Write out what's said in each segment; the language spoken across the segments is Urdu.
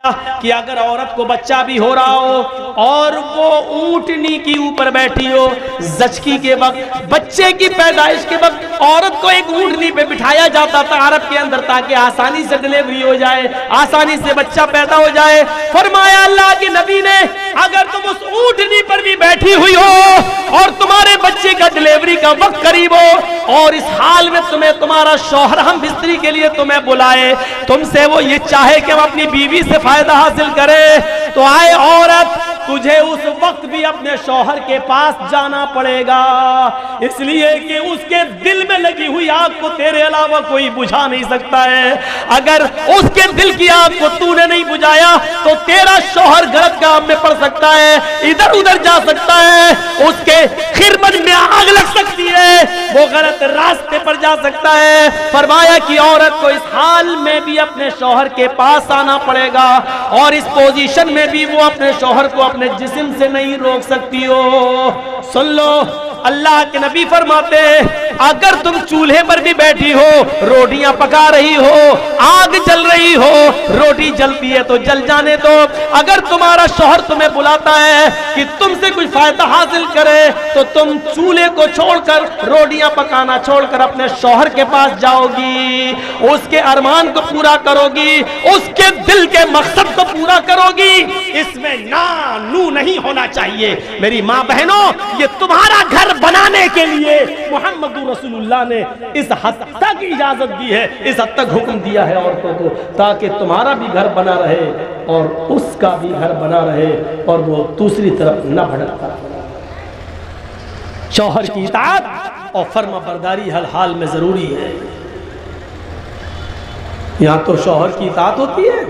کہ اگر عورت کو بچہ بھی ہو رہا ہو اور وہ اونٹنی کی اوپر بیٹھی ہو، زچگی کے وقت، بچے کی پیدائش کے وقت عورت کو ایک اونٹنی پہ بٹھایا جاتا تھا عرب کے اندر تاکہ آسانی سے ڈلیوری ہو جائے، آسانی سے بچہ پیدا ہو جائے۔ فرمایا اللہ کے نبی نے اگر تم اس اونٹنی پر بھی بیٹھی ہوئی ہو اور تمہارے بچے کا ڈلیوری کا وقت قریب ہو اور اس حال میں تمہیں تمہارا شوہر ہم بستری کے لیے تمہیں بلائے، تم سے وہ یہ چاہے کہ ہم اپنی بیوی سے فائدہ حاصل کرے، تو آئے عورت تجھے اس وقت بھی اپنے شوہر کے پاس جانا پڑے گا، اس لیے کہ اس کے دل میں لگی ہوئی آگ کو تیرے علاوہ کوئی بجھا نہیں سکتا ہے۔ اگر اس کے دل کی آگ کو تو نے نہیں بجھایا تو تیرا شوہر غلط کام میں پڑ سکتا ہے، ادھر ادھر جا سکتا ہے، اس کے خرمن میں آگ لگ سکتی ہے، وہ غلط راستے پر جا سکتا ہے۔ فرمایا کہ عورت کو اس حال میں بھی اپنے شوہر کے پاس آنا پڑے گا اور اس پوزیشن میں بھی وہ اپنے شوہر کو اپنے جسم سے نہیں روک سکتی ہو۔ سن لو، اللہ کے نبی فرماتے ہیں اگر تم چولہے پر بھی بیٹھی ہو، روٹیاں پکا رہی ہو، آگ جل رہی ہو، روٹی جلتی ہے تو جل جانے دو، اگر تمہارا شوہر تمہیں بلاتا ہے کہ تم سے کچھ فائدہ حاصل کرے تو تم چولہے کو چھوڑ کر، روٹیاں پکانا چھوڑ کر اپنے شوہر کے پاس جاؤ گی، اس کے ارمان کو پورا کرو گی، اس کے دل کے مقصد کو پورا کرو گی، اس میں نو نہیں ہونا چاہیے۔ میری ماں بہنوں، یہ تمہارا گھر بنانے کے لیے محمد رسول اللہ نے اس حد تک اجازت دی ہے، اس حد تک حکم دیا ہے عورتوں کو، تاکہ تمہارا بھی گھر بنا رہے اور اس کا بھی گھر بنا رہے اور وہ دوسری طرف نہ بھٹکتا۔ شوہر کی اطاعت اور فرما برداری ہر حال میں ضروری ہے۔ یہاں تو شوہر کی اطاعت ہوتی ہے،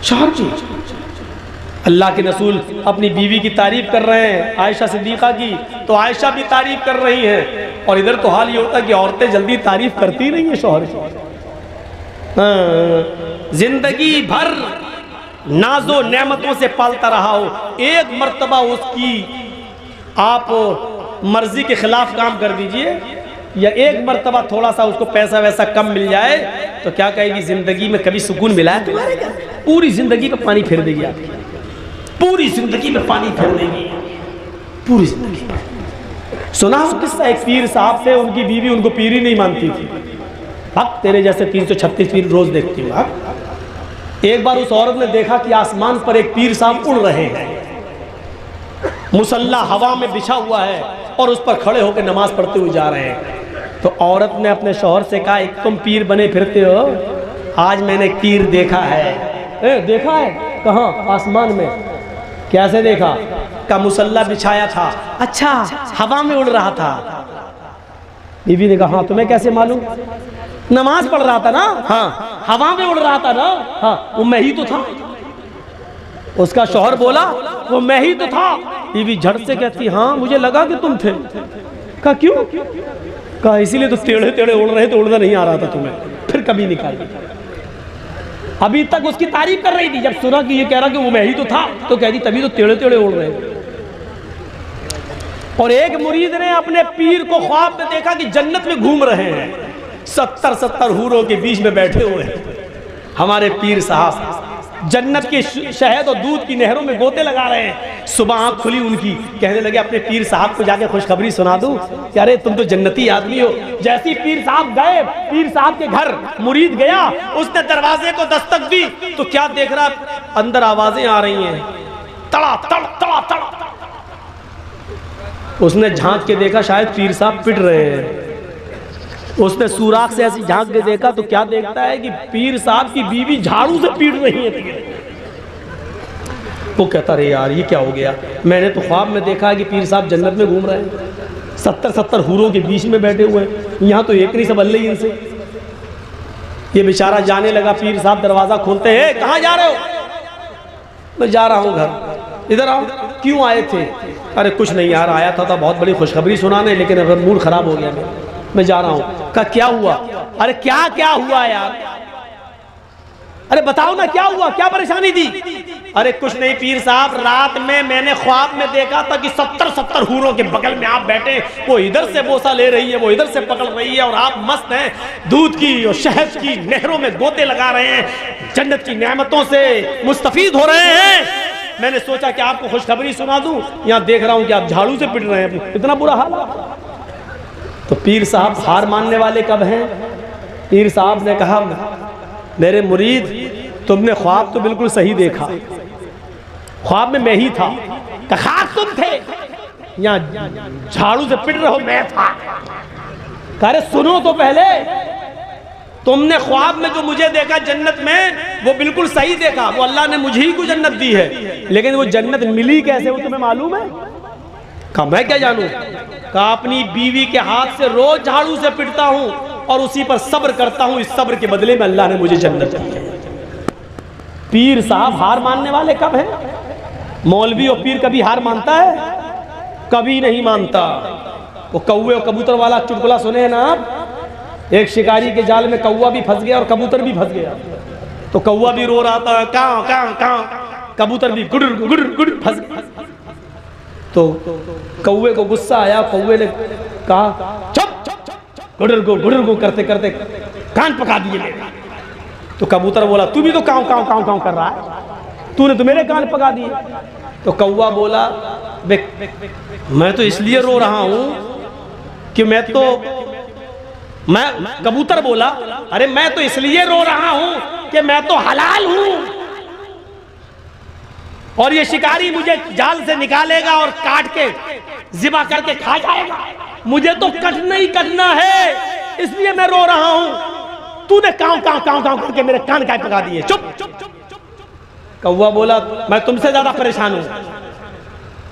شوہر کی۔ اللہ کے رسول اپنی بیوی کی تعریف کر رہے ہیں، عائشہ صدیقہ کی، تو عائشہ بھی تعریف کر رہی ہیں، اور ادھر تو حال یہ ہوتا ہے کہ عورتیں جلدی تعریف کرتی نہیں ہیں شوہر کی۔ زندگی بھر ناز و نعمتوں سے پالتا رہا ہو، ایک مرتبہ اس کی آپ مرضی کے خلاف کام کر دیجئے، یا ایک مرتبہ تھوڑا سا اس کو پیسہ ویسا کم مل جائے تو کیا کہے گی زندگی میں کبھی سکون ملا ہے تمہارے گھر؟ پوری زندگی پہ پانی پھیر دے گی، آپ پوری زندگی میں پانی پھیر دے گی، پوری زندگی۔ سنا قصہ ایک پیر صاحب تھے، ان کی بیوی ان کو پیر ہی نہیں مانتی تھی، حق تیرے جیسے 336 پیر روز دیکھتی ہوں۔ ایک بار اس عورت نے دیکھا کہ آسمان پر ایک پیر صاحب اڑ رہے ہیں، مصلی ہوا میں بچھا ہوا ہے اور اس پر کھڑے ہو کے نماز پڑھتے ہوئے جا رہے ہیں۔ تو عورت نے اپنے شوہر سے کہا ایک تم پیر بنے پھرتے ہو، آج میں نے پیر دیکھا ہے۔ دیکھا ہے کہاں؟ آسمان میں۔ کیسے دیکھا؟ کا مصلی بچھایا تھا۔ اچھا، ہوا میں اڑ رہا تھا۔ بیوی نے کہا ہاں تمہیں کیسے معلوم؟ نماز پڑھ رہا تھا نا، ہاں ہوا میں اڑ رہا تھا نا، ہاں وہ میں ہی تو تھا۔ اس کا شوہر بولا وہ میں ہی تو تھا۔ بیوی جھٹ سے کہتی ہاں مجھے لگا کہ تم تھے۔ کہا کیوں؟ کہا اسی لیے تو ٹیڑھے ٹیڑھے اڑ رہے تو اڑنا نہیں آ رہا تھا تمہیں، پھر کبھی نکالی۔ ابھی تک اس کی تعریف کر رہی تھی، جب سنا کہ یہ کہہ رہا کہ وہ میں ہی تو تھا تو کہہ دی تبھی تو ٹیڑھے ٹیڑھے اڑ رہے۔ اور ایک مرید نے اپنے پیر کو خواب میں دیکھا کہ جنت میں گھوم رہے ہیں، 70 حوروں کے بیچ میں بیٹھے ہوئے ہیں۔ ہمارے پیر صاحب جنت کے شہد اور دودھ کی نہروں میں گوتے لگا رہے ہیں۔ صبح آنکھ کھلی ان کی، کہنے لگے اپنے پیر صاحب کو جا کے خوشخبری سنا دوں کہ ارے تم تو جنتی آدمی ہو۔ جیسی پیر صاحب گئے، پیر صاحب کے گھر مرید گیا، اس نے دروازے کو دستک دی تو کیا دیکھ رہا؟ اندر آوازیں آ رہی ہیں، تڑا تڑ تڑا تڑ۔ اس نے جھانک کے دیکھا شاید پیر صاحب پٹ رہے ہیں۔ اس نے سوراخ سے ایسی جھانک کے دیکھا تو کیا دیکھتا ہے کہ پیر صاحب کی بیوی جھاڑو سے پیٹ رہی ہے۔ وہ کہتا رہے یار یہ کیا ہو گیا؟ میں نے تو خواب میں دیکھا کہ پیر صاحب جنت میں گھوم رہے ہیں، 70 حوروں کے بیچ میں بیٹھے ہوئے ہیں، یہاں تو ایک نہیں سب اللہ ہی ان سے۔ یہ بیچارہ جانے لگا، پیر صاحب دروازہ کھولتے ہیں، کہاں جا رہے ہو؟ میں جا رہا ہوں گھر۔ ادھر آؤ۔ کیوں آئے تھے؟ ارے کچھ نہیں یار، آیا تھا بہت بڑی خوشخبری سنانے، لیکن اگر موڈ خراب ہو گیا میں جا رہا ہوں۔ کہا کیا ہوا؟ ارے کیا ہوا یار؟ ارے بتاؤ نا کیا ہوا، کیا پریشانی تھی؟ ارے کچھ نہیں پیر صاحب، رات میں نے خواب میں دیکھا تھا کہ 70 حوروں کے بغل میں آپ بیٹھے، وہ ادھر سے بوسہ لے رہی ہے، وہ ادھر سے پکڑ رہی ہے، اور آپ مست ہیں، دودھ کی اور شہد کی نہروں میں گوتے لگا رہے ہیں، جنت کی نعمتوں سے مستفید ہو رہے ہیں۔ میں نے سوچا کہ آپ کو خوشخبری سنا دوں، یہاں دیکھ رہا ہوں کہ آپ جھاڑو سے پٹ رہے ہیں، اتنا برا حال ہے۔ تو پیر صاحب ہار ماننے والے کب ہیں؟ پیر صاحب نے کہا میرے مرید تم نے خواب تو بالکل صحیح دیکھا، خواب میں ہی تھا، خاک تم تھے، یہاں جھاڑو سے پٹ رہے ہو میں تھا۔ کہہ رہے سنو تو پہلے، تم نے خواب میں جو مجھے دیکھا جنت میں وہ بالکل صحیح دیکھا، وہ اللہ نے مجھے ہی کو جنت دی ہے، لیکن وہ جنت ملی کیسے وہ تمہیں معلوم ہے؟ کہا میں کیا جانوں؟ کہا اپنی بیوی کے ہاتھ سے روز جھاڑو سے پٹتا ہوں اور اسی پر صبر کرتا ہوں، اس صبر کے بدلے میں اللہ نے مجھے جنت دی ہے۔ پیر صاحب ہار ماننے والے کب ہیں؟ مولوی اور پیر کبھی ہار مانتا ہے؟ کبھی نہیں مانتا۔ وہ کوے اور کبوتر والا چٹکلا سنے ہیں نا آپ؟ ایک شکاری کے جال میں کوا بھی پھنس گیا اور کبوتر بھی پھنس گیا، تو کوا بھی رو رہا تھا کاؤں کاؤں کاؤں، کبوتر بھی گڑر گڑر گڑر پھنس گیا۔ تو کوے کو غصہ آیا، کوے نے کہا چپ، گڑر گو کرتے کرتے کان پکا دیے میرے۔ تو کبوتر بولا تو بھی تو کاؤں کاؤں کاؤں کاؤں کر رہا ہے، تو نے تو میرے کان پکا دیے۔ تو کوا بولا میں تو اس لیے رو رہا ہوں کہ کبوتر بولا ارے میں تو اس لیے رو رہا ہوں کہ میں تو حلال ہوں، اور یہ شکاری مجھے جال سے نکالے گا اور کاٹ کے ذبح کر کے کھا جائے گا، مجھے تو کٹنا ہی کٹنا ہے، اس لیے میں رو رہا ہوں، تو نے کاؤں کاؤں کاؤں کاؤں کر کے میرے کان کائے پکا دیے۔ چپ۔ کوا بولا میں تم سے زیادہ پریشان ہوں۔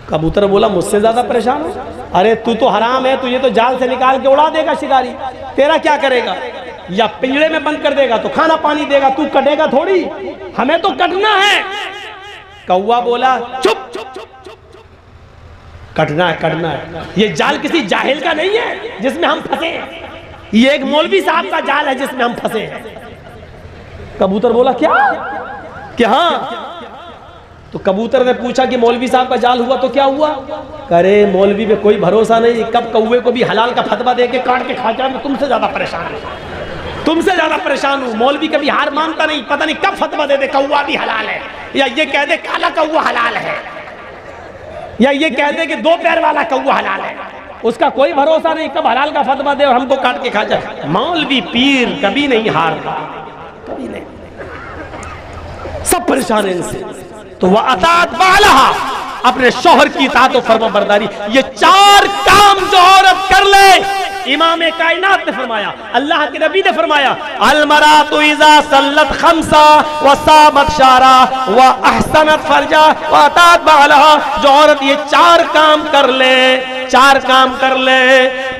کبوتر بولا مجھ سے زیادہ پریشان ہوں؟ ارے تو حرام ہے، تجھے تو جال سے نکال کے اڑا دے گا شکاری، تیرا کیا کرے گا؟ یا پنجرے میں بند کر دے گا تو کھانا پانی دے گا، تو کٹے گا تھوڑی، ہمیں تو کٹنا ہے۔ کوا بولا چپ، کٹنا ہے۔ یہ جال کسی جاہل کا نہیں ہے جس میں ہم پھنسے ہیں، یہ ایک مولوی صاحب کا جال ہے جس میں ہم پھنسے ہیں۔ کبوتر بولا کیا کہ ہاں؟ تو کبوتر نے پوچھا کہ مولوی صاحب کا جال ہوا تو کیا ہوا؟ کرے مولوی پہ کوئی بھروسہ نہیں، کب کوے کو بھی حلال کا فتویٰ دے کے کاٹ کے کھا جائے، میں تم سے زیادہ پریشان ہوں، مولوی کبھی ہار مانتا نہیں، پتہ نہیں کب فتویٰ دے دے کوا بھی حلال ہے، یا یہ کہہ دے کالا کوا حلال ہے، یا یہ کہہ دے کہ 2 پیر والا کوا حلال ہے، اس کا کوئی بھروسہ نہیں، کب حلال کا فتویٰ دے اور ہم کو کاٹ کے کھا جائے۔ مولوی پیر کبھی نہیں ہارتا، کبھی نہیں، سب پریشان ہیں ان سے۔ تو وَأَطَاعَتْ بَعْلَهَا، اپنے شوہر کی اطاعت و فرما برداری، یہ 4 کام جو عورت کر لے، امام کائنات نے فرمایا، اللہ کے نبی نے فرمایا الْمَرْأَةُ إِذَا صَلَّتْ خَمْسًا وَصَامَتْ شَهْرًا وَأَحْسَنَتْ فَرْجَهَا وَأَطَاعَتْ بَعْلَهَا، جو عورت یہ 4 کام کر لے، 4 کام کر لے،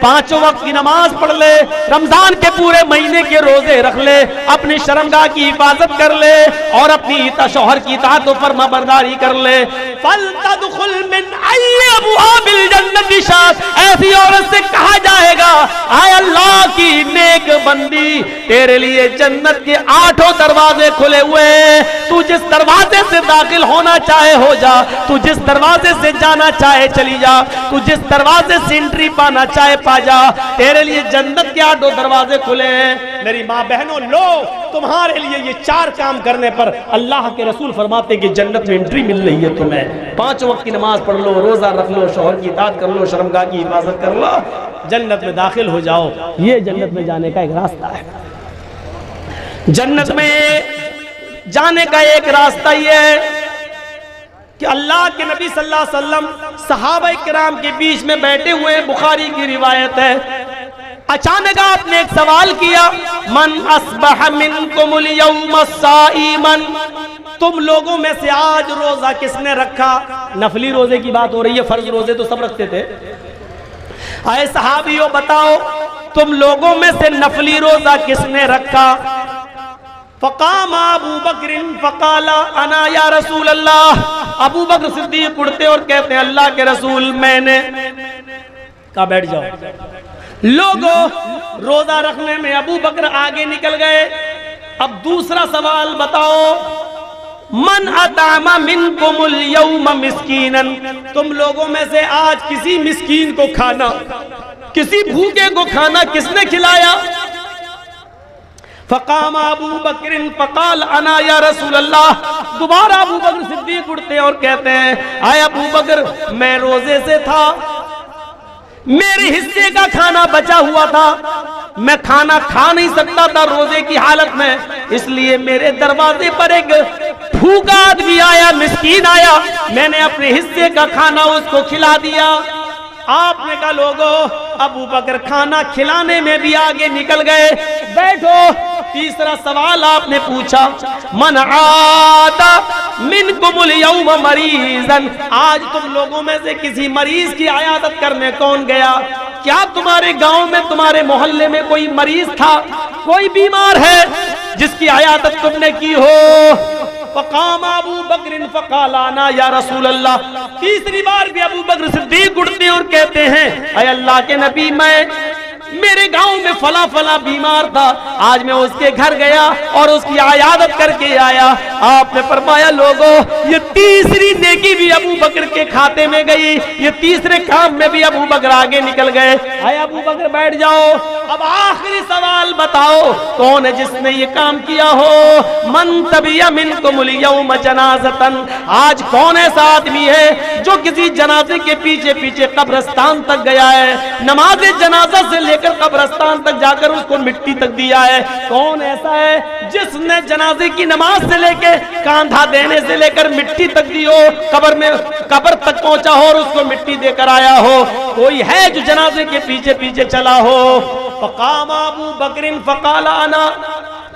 5 وقت کی نماز پڑھ لے، رمضان کے پورے مہینے کے روزے رکھ لے، اپنی شرمگاہ کی حفاظت کر لے، اور اپنی شوہر کی اطاعت و فرما برداری کر لے، فَلْتَدْخُلْ مِنْ أَيِّ أَبْوَابِ الْجَنَّةِ شَاءَتْ، ایسی عورت سے کہا جائے گا آئے اللہ کی نیک بندی، تیرے لیے جنت کے 8 دروازے کھلے ہوئے ہیں، تو جس دروازے سے داخل ہونا چاہے ہو جا، تو جس دروازے سے جانا چاہے چلی جا، تو جس دروازے سے انٹری پانا چاہے پا جا، تیرے لیے جنت کے 8 دروازے کھلے ہیں۔ میری ماں بہنوں لو، تمہارے لیے یہ 4 کام کرنے پر اللہ کے رسول فرماتے کہ جنت میں انٹری مل رہی ہے تمہیں۔ 5 وقت کی نماز پڑھ لو، روزہ رکھ لو، شوہر کی اطاعت کر لو، شرمگاہ کی حفاظت کر لو، جنت میں داخل ہو جاؤ۔ یہ جنت میں جانے کا ایک راستہ ہے۔ جنت میں جانے کا ایک راستہ یہ ہے کہ اللہ کے نبی صلی اللہ علیہ وسلم صحابہ کرام کے بیچ میں بیٹھے ہوئے ہیں، بخاری کی روایت ہے، اچانک آپ نے ایک سوال کیا، من اصبح منکم اليوم صائما، تم لوگوں میں سے آج روزہ کس نے رکھا؟ نفلی روزے کی بات ہو رہی ہے، فرض روزے تو سب رکھتے تھے، اے صحابیوں بتاؤ تم لوگوں میں سے نفلی روزہ کس نے رکھا؟ فقام ابو بکر فقال انا یا رسول اللہ، ابو بکر صدیق اٹھتے اور کہتے ہیں اللہ کے رسول میں نے۔ کہا بیٹھ جاؤ۔ لوگوں روزہ رکھنے میں ابو بکر آگے نکل گئے، اب دوسرا سوال بتاؤ، من اطعم منکم اليوم مسکینا، تم لوگوں میں سے آج کسی مسکین کو کھانا، کسی بھوکے کو کھانا کس نے کھلایا؟ فقام ابو بکر فقال انا یا رسول اللہ، دوبارہ ابو بکر صدیق اٹھتے اور کہتے ہیں اے ابو بکر میں روزے سے تھا، میرے حصے کا کھانا بچا ہوا تھا، میں کھانا کھا نہیں سکتا تھا روزے کی حالت میں، اس لیے میرے دروازے پر ایک بھوکا آدمی آیا، مسکین آیا، میں نے اپنے حصے کا کھانا اس کو کھلا دیا۔ آپ نے کہا لوگو، ابو بکر کھانا کھلانے میں بھی آگے نکل گئے۔ بیٹھو، تیسرا سوال آپ نے پوچھا، من عاد منکم اليوم مریضا، آج تم لوگوں میں سے کسی مریض کی عیادت کرنے کون گیا؟ کیا تمہارے گاؤں میں، تمہارے محلے میں کوئی مریض تھا، کوئی بیمار ہے جس کی عیادت تم نے کی ہو؟ فقام ابو بکر فقال انا یا رسول اللہ، تیسری بار بھی ابو بکر صدیق اٹھتے اور کہتے ہیں اے اللہ کے نبی، میرے گاؤں میں فلاں فلاں بیمار تھا، آج میں اس کے گھر گیا اور اس کی عیادت کر کے آیا۔ آپ نے فرمایا لوگو، یہ تیسری نیکی بھی ابو بکر کے کھاتے میں گئی، یہ تیسرے کام میں بھی ابو بکر آگے نکل گئے۔ اے ابو بکر بیٹھ جاؤ، اب آخری سوال بتاؤ، کون ہے جس نے یہ کام کیا ہو؟ من تبی منکم اليوم جنازۃ، آج کون ایسا آدمی ہے جو کسی جنازے کے پیچھے پیچھے قبرستان تک گیا ہے، نماز جنازہ سے لے کر قبرستان تک جا کر اس کو مٹی تک دیا ہے؟ کون ایسا ہے جس نے جنازے کی نماز سے لے کے کاندھا دینے سے لے کر مٹی تک دی ہو، قبر تک پہنچا ہو اور اس کو مٹی دے کر آیا ہو؟ کوئی ہے جو جنازے کے پیچھے پیچھے چلا ہو؟ فقام ابو بکر فقال انا،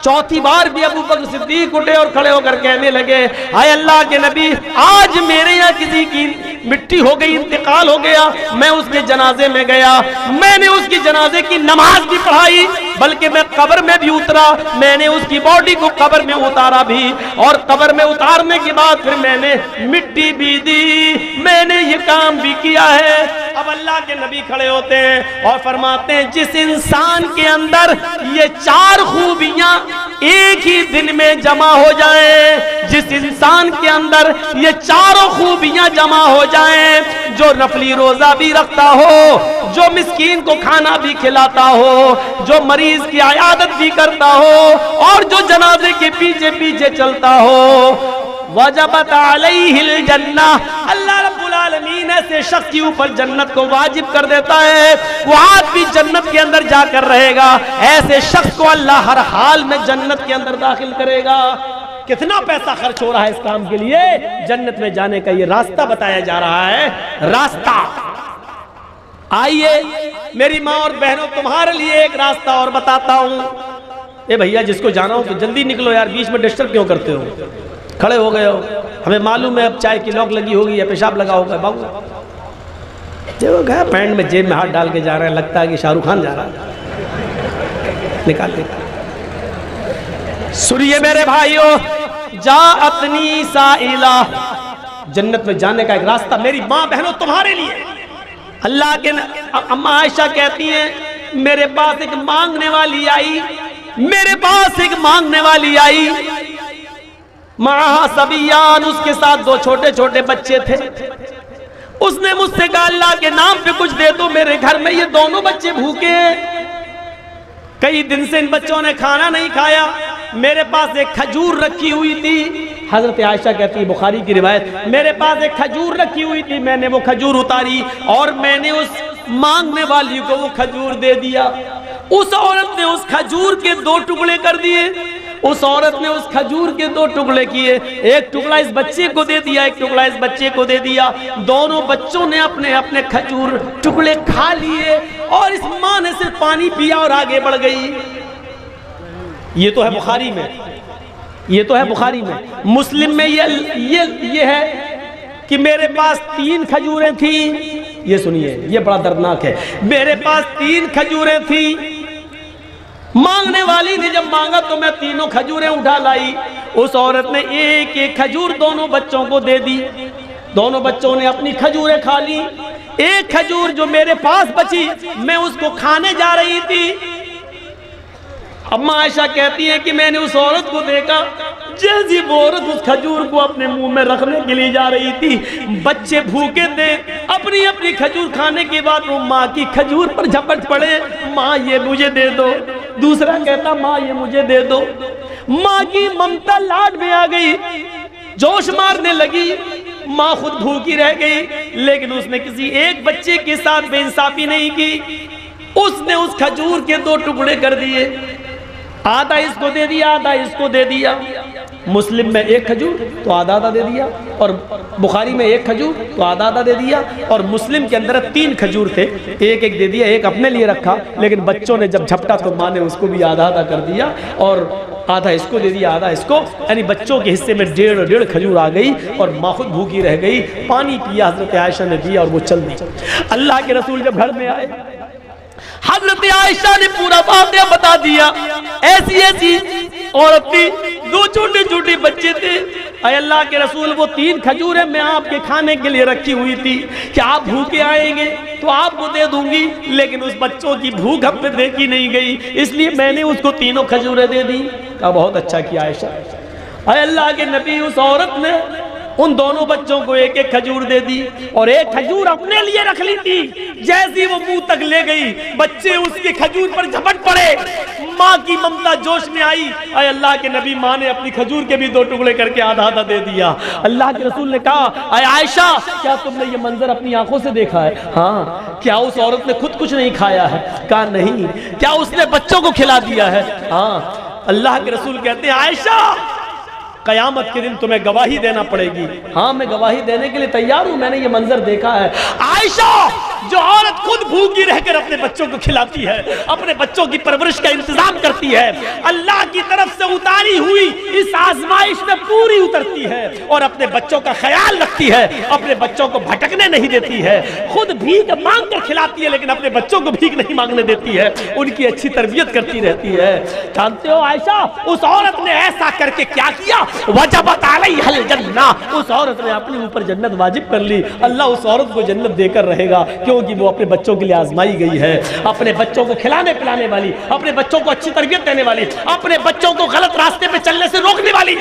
چوتھی بار بھی ابو بکر صدیق اٹھے اور کھڑے ہو کر کہنے لگے اے اللہ کے نبی، آج میرے یہاں کسی کی مٹی ہو گئی، انتقال ہو گیا، میں اس کے جنازے میں گیا، میں نے اس کی جنازے کی نماز بھی پڑھائی، بلکہ میں قبر میں بھی اترا، میں نے اس کی باڈی کو قبر میں اتارا بھی، اور قبر میں اتارنے کے بعد پھر میں نے مٹی بھی دی، میں نے یہ کام بھی کیا ہے۔ اب اللہ کے نبی کھڑے ہوتے ہیں اور فرماتے ہیں جس انسان کے اندر یہ چار خوبیاں ایک ہی دن میں جمع ہو جائیں، جس انسان کے اندر یہ چاروں خوبیاں جمع ہو جائیں، جو نفلی روزہ بھی رکھتا ہو، جو مسکین کو کھانا بھی کھلاتا ہو، جو مریض کی عیادت بھی کرتا ہو، اور جو جنازے کے پیچھے پیچھے چلتا ہو، وجبت علیہ الجنہ، اللہ رب العالمین ایسے شخص کے اوپر جنت کو واجب کر دیتا ہے، وہ آدمی جنت کے اندر جا کر رہے گا، ایسے شخص کو اللہ ہر حال میں جنت کے اندر داخل کرے گا۔ کتنا پیسہ خرچ ہو رہا ہے اس کام کے لیے؟ جنت میں جانے کا یہ راستہ بتایا جا رہا ہے، راستہ۔ آئیے میری ماں اور بہنوں، تمہارے لیے ایک راستہ اور بتاتا ہوں۔ اے بھیا جس کو جانا ہو تو جلدی نکلو یار، بیچ میں ڈسٹرب کیوں کرتے ہو؟ کھڑے ہو گئے ہو، ہمیں معلوم ہے اب چائے کی لوک لگی ہوگی یا پیشاب لگا ہوگا۔ بابو جو گیا پینٹ میں جیب میں ہاتھ ڈال کے جا رہے ہیں، لگتا ہے کہ شاہ رخ خان جا رہا ہے، نکال دے۔ سنیے میرے بھائیو، جاءتنی سائلہ، جنت میں جانے کا ایک راستہ میری ماں بہنوں تمہارے لیے۔ اللہ کے اماں عائشہ کہتی ہیں میرے پاس ایک مانگنے والی آئی، میرے پاس ایک مانگنے والی آئی، معاہا صبیان، اس کے ساتھ دو چھوٹے چھوٹے بچے تھے۔ اس نے مجھ سے کہا اللہ کے نام پہ کچھ دے دو، میرے گھر میں یہ دونوں بچے بھوکے ہیں، کئی دن سے ان بچوں نے کھانا نہیں کھایا، میرے پاس ایک کھجور رکھی ہوئی تھی۔ حضرت عائشہ کہتی ہے، بخاری کی روایت، میرے پاس ایک کھجور رکھی ہوئی تھی، میں نے وہ کھجور اتاری اور میں نے اس مانگنے والی کو وہ کھجور دے دیا۔ اس عورت نے اس کھجور کے دو ٹکڑے کر دیے، اس عورت نے اس کھجور کے دو ٹکڑے کیے، ایک ٹکڑا اس بچے کو دے دیا، ایک ٹکڑا اس بچے کو دے دیا، دونوں بچوں نے اپنے اپنے کھجور ٹکڑے کھا لیے، اور اس ماں نے صرف پانی پیا اور آگے بڑھ گئی۔ یہ تو ہے بخاری میں، یہ تو ہے بخاری میں۔ مسلم میں یہ ہے کہ میرے پاس 3 کھجوریں تھیں، یہ سنیے یہ بڑا دردناک ہے، میرے پاس 3 کھجوریں تھیں، مانگنے والی نے جب مانگا تو میں تینوں کھجوریں اٹھا لائی، اس عورت نے ایک ایک کھجور دونوں بچوں کو دے دی، دونوں بچوں نے اپنی کھجوریں کھا لی، ایک کھجور جو میرے پاس بچی میں اس کو کھانے جا رہی تھی، اما عائشہ کہتی ہیں کہ میں نے اس عورت کو دیکھا جیسی وہ عورت اس کھجور کو اپنے منہ میں رکھنے کے لیے جا رہی تھی، بچے بھوکے تھے، اپنی اپنی کھجور کھانے کے بعد وہ ماں کی کھجور پر جھپٹ پڑے، ماں یہ مجھے دے دو، دوسرا کہتا ماں یہ مجھے دے دو۔ ماں کی ممتا لاڈ میں آ گئی، جوش مارنے لگی، ماں خود بھوکی رہ گئی، لیکن اس نے کسی ایک بچے کے ساتھ بے انصافی نہیں کی، اس نے اس کھجور کے 2 ٹکڑے کر دیے، آدھا اس کو دے دیا، آدھا اس کو دے دیا۔ مسلم میں 1 کھجور تو آدھا آدھا دے دیا، اور بخاری میں 1 کھجور تو آدھا آدھا دے دیا، اور مسلم کے اندر 3 کھجور تھے، 1 دے دیا، 1 اپنے لیے رکھا، لیکن بچوں نے جب جھپٹا تو ماں نے اس کو بھی آدھا آدھا کر دیا، اور آدھا اس کو دے دیا، آدھا اس کو، یعنی بچوں کے حصے میں 1.5 کھجور آ گئی، اور ماں خود بھوکی رہ گئی۔ پانی پیا حضرت عائشہ نے دیا اور وہ چل دی۔ اللہ کے رسول جب گھر میں آئے، حضرت عائشہ نے پورا واقعہ بتا دیا، ایسی ایسی عورت تھی، 2 چھوٹے چھوٹے بچے تھے، اے اللہ کے رسول وہ 3 کھجوریں میں آپ کے کھانے کے لیے رکھی ہوئی تھی، کہ آپ بھوکے آئیں گے تو آپ کو دے دوں گی، لیکن اس بچوں کی بھوک ہم پہ دیکھی نہیں گئی، اس لیے میں نے اس کو 3 کھجوریں دے دی۔ کہا بہت اچھا کیا عائشہ۔ اے اللہ کے نبی، اس عورت نے ان دونوں بچوں کو 1 کھجور دے دی، اور 1 کھجور اپنے لیے رکھ لی تھی، جیسی وہ منہ تک لے گئی بچے اس کے کھجور پر جھپٹ پڑے، ماں کی ممتا جوش میں آئی، اے اللہ کے نبی ماں نے اپنی کھجور کے بھی 2 ٹکڑے کر کے آدھا آدھا دے دیا۔ اللہ کے رسول نے کہا اے عائشہ کیا تم نے یہ منظر اپنی آنکھوں سے دیکھا ہے؟ ہاں۔ کیا اس عورت نے خود کچھ نہیں کھایا ہے؟ کہا نہیں۔ کیا اس نے بچوں کو کھلا دیا ہے؟ ہاں۔ اللہ کے رسول کہتے ہیں عائشہ قیامت کے دن تمہیں گواہی دینا پڑے گی۔ ہاں میں گواہی دینے کے لیے تیار ہوں، میں نے یہ منظر دیکھا ہے۔ عائشہ جو عورت خود بھوکی رہ کر اپنے بچوں کو کھلاتی ہے، اپنے بچوں کی پرورش کا انتظام کرتی ہے، اللہ کی طرف سے اتاری ہوئی اس آزمائش میں پوری اترتی ہے، اور اپنے بچوں کا خیال رکھتی ہے، اپنے بچوں کو بھٹکنے نہیں دیتی ہے، خود بھیک مانگ کر کھلاتی ہے لیکن اپنے بچوں کو بھیک نہیں مانگنے دیتی ہے، ان کی اچھی تربیت کرتی رہتی ہے۔ جانتے ہو عائشہ اس عورت نے ایسا کر کے کیا کیا؟ وجبت علیہ الجنہ، اس عورت نے اپنے اوپر جنت واجب کر لی۔ اللہ اس عورت کو جنت دے کر رہے گا، کیونکہ وہ اپنے بچوں کے لیے آزمائی گئی ہے، اپنے بچوں کو کھلانے پلانے والی، اپنے بچوں کو اچھی تربیت دینے والی، اپنے بچوں کو غلط راستے پہ چلنے سے روکنے والی،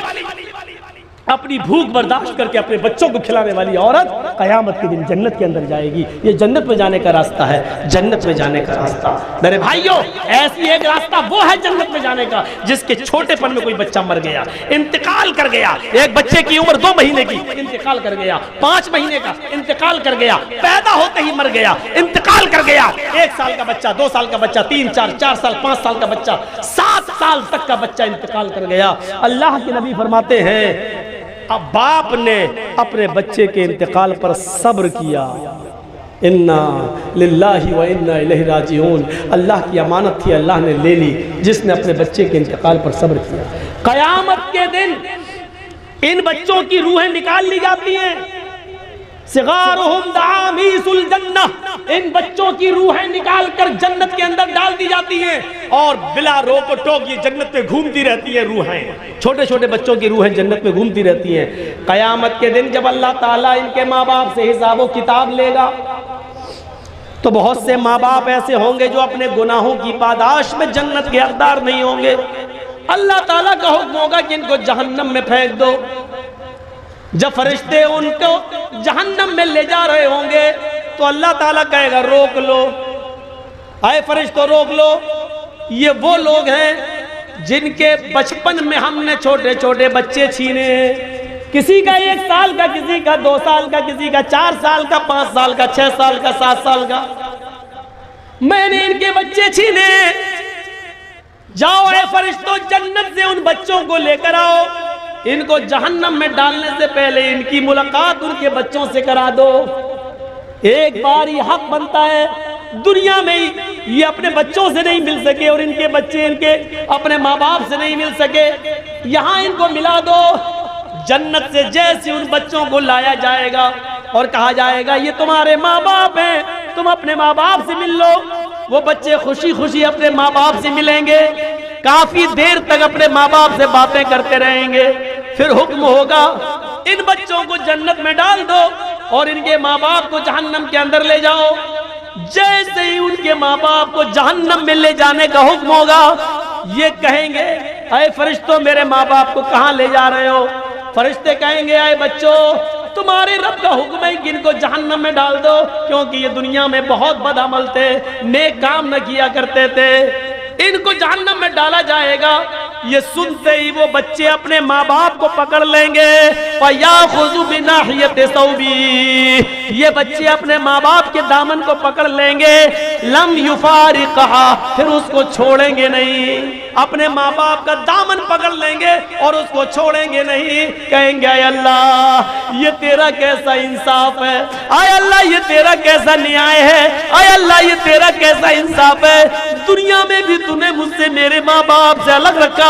اپنی بھوک برداشت کر کے اپنے بچوں کو کھلانے والی عورت قیامت کے دن جنت کے اندر جائے گی۔ یہ جنت میں جانے کا راستہ ہے، جنت میں جانے کا راستہ۔ میرے بھائیوں ایسی ایک راستہ وہ ہے جنت میں جانے کا جس کے چھوٹے پن میں کوئی بچہ مر گیا، انتقال کر گیا، ایک بچے کی عمر 2 مہینے کی انتقال کر گیا، 5 مہینے کا انتقال کر گیا، پیدا ہوتے ہی مر گیا، انتقال کر گیا، 1 سال کا بچہ، 2 سال کا بچہ، 3 4 سال 5 سال کا بچہ، 7 سال تک کا بچہ انتقال کر گیا۔ اللہ کے نبی فرماتے ہیں اب باپ نے اپنے بچے کے انتقال پر صبر کیا، انا للہ و انا الیہ راجعون، اللہ کی امانت تھی اللہ نے لے لی، جس نے اپنے بچے کے انتقال پر صبر کیا۔ قیامت کے دن ان بچوں کی روحیں نکال لی جاتی ہیں، صغارہم دعامیس الجنہ، ان بچوں کی روحیں نکال کر جنت کے اندر ڈال دی جاتی ہیں، اور بلا روک و ٹوک یہ جنت میں گھومتی رہتی ہیں روحیں، چھوٹے چھوٹے بچوں کی روحیں جنت میں گھومتی رہتی ہیں۔ قیامت کے دن جب اللہ تعالیٰ ان کے ماں باپ سے حساب و کتاب لے گا تو بہت سے ماں باپ ایسے ہوں گے جو اپنے گناہوں کی پاداش میں جنت کے حقدار نہیں ہوں گے۔ اللہ تعالیٰ کا حکم ہوگا کہ ان کو جہنم میں پھینک دو۔ جب فرشتے ان کو جہنم میں لے جا رہے ہوں گے تو اللہ تعالیٰ کہے گا روک لو، اے فرشتوں روک لو، یہ وہ لوگ ہیں جن کے بچپن میں ہم نے چھوٹے چھوٹے بچے چھینے ہیں، کسی کا 1 سال کا، کسی کا 2 سال کا، کسی کا 4 سال کا، 5 سال کا، 6 سال کا، 7 سال کا، میں نے ان کے بچے چھینے، جاؤ اے فرشتوں جنت سے ان بچوں کو لے کر آؤ، ان کو جہنم میں ڈالنے سے پہلے ان کی ملاقات ان کے بچوں سے کرا دو۔ ایک بار یہ حق بنتا ہے، دنیا میں یہ اپنے بچوں سے نہیں مل سکے اور ان کے بچے ان کے اپنے ماں باپ سے نہیں مل سکے، یہاں ان کو ملا دو۔ جنت سے جیسے ان بچوں کو لایا جائے گا اور کہا جائے گا یہ تمہارے ماں باپ ہیں، تم اپنے ماں باپ سے مل لو، وہ بچے خوشی خوشی اپنے ماں باپ سے ملیں گے، کافی دیر تک اپنے ماں باپ سے باتیں کرتے رہیں گے، پھر حکم ہوگا ان بچوں کو جنت میں ڈال دو اور ان کے ماں باپ کو جہنم کے اندر لے جاؤ۔ جیسے ہی ان کے ماں باپ کو جہنم میں لے جانے کا حکم ہوگا یہ کہیں گے اے فرشتوں میرے ماں باپ کو کہاں لے جا رہے ہو؟ فرشتے کہیں گے اے بچوں تمہارے رب کا حکم ہے کہ ان کو جہنم میں ڈال دو، کیونکہ یہ دنیا میں بہت بد عمل تھے، نیک کام نہ کیا کرتے تھے، ان کو جہنم میں ڈالا جائے گا۔ یہ سنتے ہی وہ بچے اپنے ماں باپ کو پکڑ لیں گے، فَيَأْخُذُ بِنَاحِيَةِ ثَوْبِهِ، یہ بچے اپنے ماں باپ کے دامن کو پکڑ لیں گے، لم يُفَارِقَهَا، پھر اس کو چھوڑیں گے نہیں، اپنے ماں باپ کا دامن پکڑ لیں گے اور اس کو چھوڑیں گے نہیں، کہیں گے اے اللہ یہ تیرا کیسا انصاف ہے، اے اللہ یہ تیرا کیسا نیائے ہے، اے اللہ یہ تیرا کیسا انصاف ہے، دنیا میں بھی تو نے مجھ سے میرے ماں باپ سے الگ رکھا،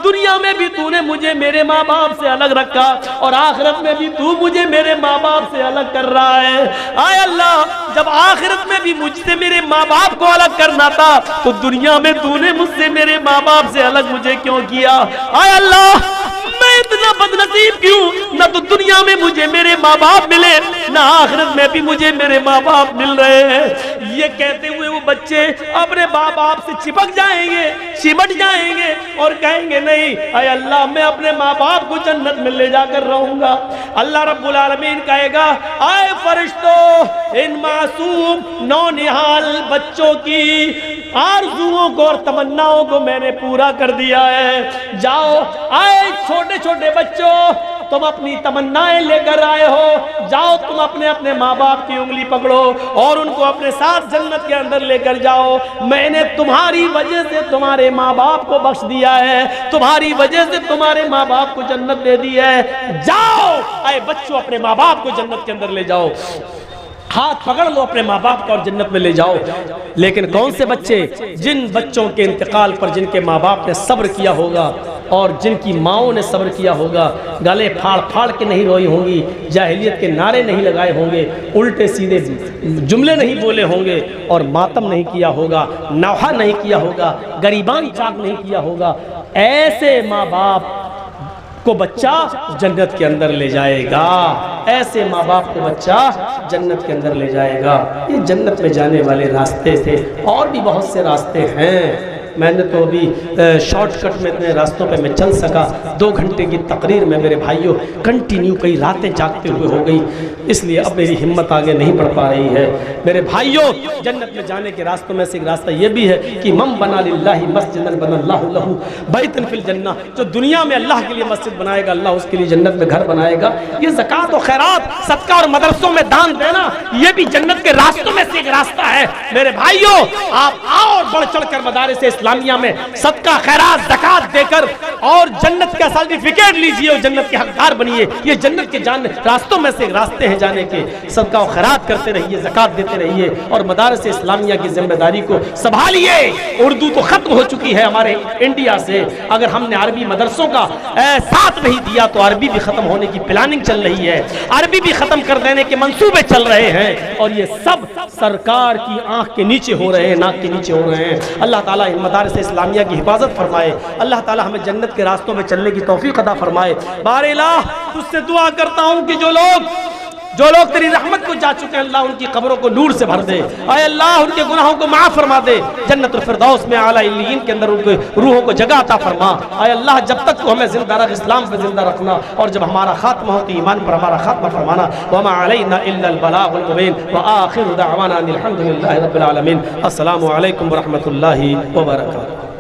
دنیا میں بھی تو نے مجھے میرے ماں باپ سے الگ رکھا، اور آخرت میں بھی تو مجھے میرے ماں باپ سے الگ کر رہا ہے، اے اللہ جب آخرت میں بھی مجھ سے میرے ماں باپ کو الگ کرنا تھا تو دنیا میں تو نے مجھ سے میرے ماں باپ سے الگ مجھے کیوں کیا؟ اے اللہ میں اتنا بدنصیب کیوں، نہ تو دنیا میں مجھے میرے ماں باپ ملے، نہ آخرت میں بھی مجھے میرے ماں باپ مل رہے ہیں۔ یہ کہتے ہوئے وہ بچے اپنے ماں باپ سے چپک جائیں گے، چمٹ جائیں گے اور کہیں گے نہیں اے اللہ میں اپنے ماں باپ کو جنت میں لے جا کر رہوں گا۔ اللہ رب العالمین کہے گا اے فرشتوں ان معصوم نونہال بچوں کی آرزوؤں کو اور تمناؤں کو میں نے پورا کر دیا ہے، جاؤ اے چھوٹے چھوٹے بچوں تم اپنی تمنائیں لے کر آئے ہو، جاؤ تم اپنے اپنے ماں باپ کی انگلی پکڑو اور ان کو اپنے ساتھ جنت کے اندر لے کر جاؤ، میں نے تمہاری وجہ سے تمہارے ماں باپ کو بخش دیا ہے، تمہاری وجہ سے تمہارے ماں باپ کو جنت دے دی ہے، جاؤ اے بچوں اپنے ماں باپ کو جنت کے اندر لے جاؤ، ہاتھ پکڑ لو اپنے ماں باپ کا اور جنت میں لے جاؤ۔ لیکن کون سے بچے؟ جن بچوں کے انتقال پر جن کے ماں باپ نے صبر کیا ہوگا اور جن کی ماؤں نے صبر کیا ہوگا، گلے پھاڑ پھاڑ کے نہیں روئی ہوں گی، جاہلیت کے نعرے نہیں لگائے ہوں گے، الٹے سیدھے جملے نہیں بولے ہوں گے اور ماتم نہیں کیا ہوگا، نوحہ نہیں کیا ہوگا، گریبان چاک نہیں کیا ہوگا، ایسے ماں باپ کو بچہ جنت کے اندر لے جائے گا، ایسے ماں باپ کو بچہ جنت کے اندر لے جائے گا۔ یہ جنت میں جانے والے راستے تھے، اور بھی بہت سے راستے ہیں، میں نے تو ابھی شارٹ کٹ میں اتنے راستوں پہ میں چل سکا، 2 گھنٹے کی تقریر میں میرے بھائیوں کنٹینیو کئی راتیں جاگتے ہوئے ہو گئی، اس لیے اب میری ہمت آگے نہیں بڑھ پا رہی ہے۔ میرے بھائیوں جنت میں جانے کے راستوں میں سے ایک راستہ یہ بھی ہے کہ من بنا للہ مسجدا بنا اللہ لہ بیتا فی الجنہ، جو دنیا میں اللہ کے لیے مسجد بنائے گا اللہ اس کے لیے جنت میں گھر بنائے گا۔ یہ زکوٰۃ و خیرات، صدقہ اور مدرسوں میں دان دینا، یہ بھی جنت کے راستوں میں سے ایک راستہ ہے۔ میرے بھائیوں آپ آؤ اور بڑھ چڑھ کر مدارس اسلامیہ میں صدقہ خیرات زکوٰۃ دے کر اور جنت کا سرٹیفکیٹ لیجئے اور جنت کے حقدار بنیے۔ یہ جنت کے راستوں میں سے راستے ہیں جانے کے، صدقہ و خیرات کرتے رہیے، زکوٰۃ دیتے رہیے اور مدارس اسلامیہ کی ذمہ داری کو سنبھالیے۔ اردو تو ختم ہو چکی ہے ہمارے انڈیا سے، اگر ہم نے عربی مدرسوں کا ساتھ نہیں دیا تو عربی بھی ختم ہونے کی پلاننگ چل رہی ہے، عربی بھی ختم کر دینے کے منصوبے چل رہے ہیں، اور یہ سب سرکار کی آنکھ کے نیچے ہو رہے ہیں، ناک کے نیچے ہو رہے ہیں۔ اللہ تعالیٰ ان مدارس اسلامیہ کی حفاظت فرمائے، اللہ تعالیٰ ہمیں جنت کے راستوں میں چلنے کی توفیق عطا فرمائے۔ بار الہ تجھ سے دعا کرتا ہوں کہ جو لوگ تیری رحمت کو جا چکے ہیں اللہ ان کی قبروں کو نور سے بھر دے، اے اللہ ان کے گناہوں کو معاف فرما دے، جنت الفردوس میں اعلیٰ علیین کے اندر ان کے روحوں کو جگہ عطا فرما۔ اے اللہ جب تک تو ہمیں زندہ رکھ، اسلام پہ زندہ رکھنا، اور جب ہمارا خاتمہ ہو تو ایمان پر ہمارا خاتمہ فرمانا۔ وما علینا الا البلاغ المبین وآخر دعوانا ان الحمد للہ رب العالمین۔ السلام علیکم ورحمۃ اللہ وبرکاتہ۔